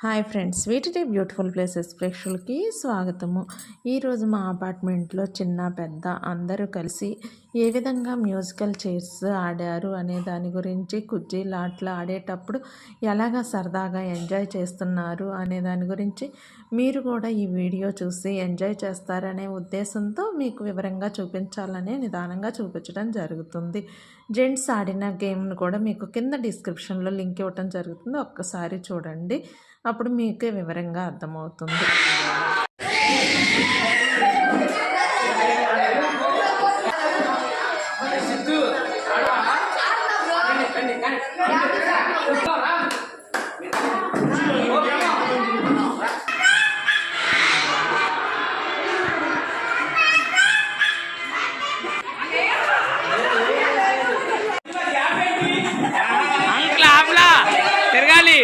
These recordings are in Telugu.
హాయ్ ఫ్రెండ్స్, వీటిటి బ్యూటిఫుల్ ప్లేసెస్ ప్రేక్షకులకి స్వాగతము. ఈరోజు మా అపార్ట్మెంట్లో చిన్న పెద్ద అందరూ కలిసి ఏ విధంగా మ్యూజికల్ చైర్స్ ఆడారు అనే దాని గురించి, కుర్చీలు ఆటలు ఆడేటప్పుడు ఎలాగా సరదాగా ఎంజాయ్ చేస్తున్నారు అనే దాని గురించి మీరు కూడా ఈ వీడియో చూసి ఎంజాయ్ చేస్తారనే ఉద్దేశంతో మీకు వివరంగా చూపించాలనే నిదానంగా చూపించడం జరుగుతుంది. జెంట్స్ ఆడిన గేమ్ను కూడా మీకు కింద డిస్క్రిప్షన్లో లింక్ ఇవ్వడం జరుగుతుంది, ఒక్కసారి చూడండి, అప్పుడు మీకే వివరంగా అర్థమవుతుంది. తిరగాలి.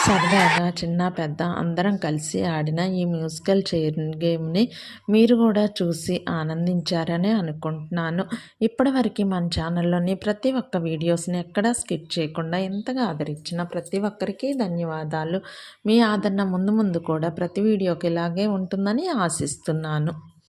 సరదాగా చిన్న పెద్ద అందరం కలిసి ఆడిన ఈ మ్యూజికల్ చైర్ గేమ్ని మీరు కూడా చూసి ఆనందించారని అనుకుంటున్నాను. ఇప్పటివరకు మన ఛానల్లోని ప్రతి ఒక్క వీడియోస్ని ఎక్కడా స్కిప్ చేయకుండా ఎంతగా ఆదరించిన ప్రతి ఒక్కరికి ధన్యవాదాలు. మీ ఆదరణ ముందు ముందు కూడా ప్రతి వీడియోకి ఇలాగే ఉంటుందని ఆశిస్తున్నాను.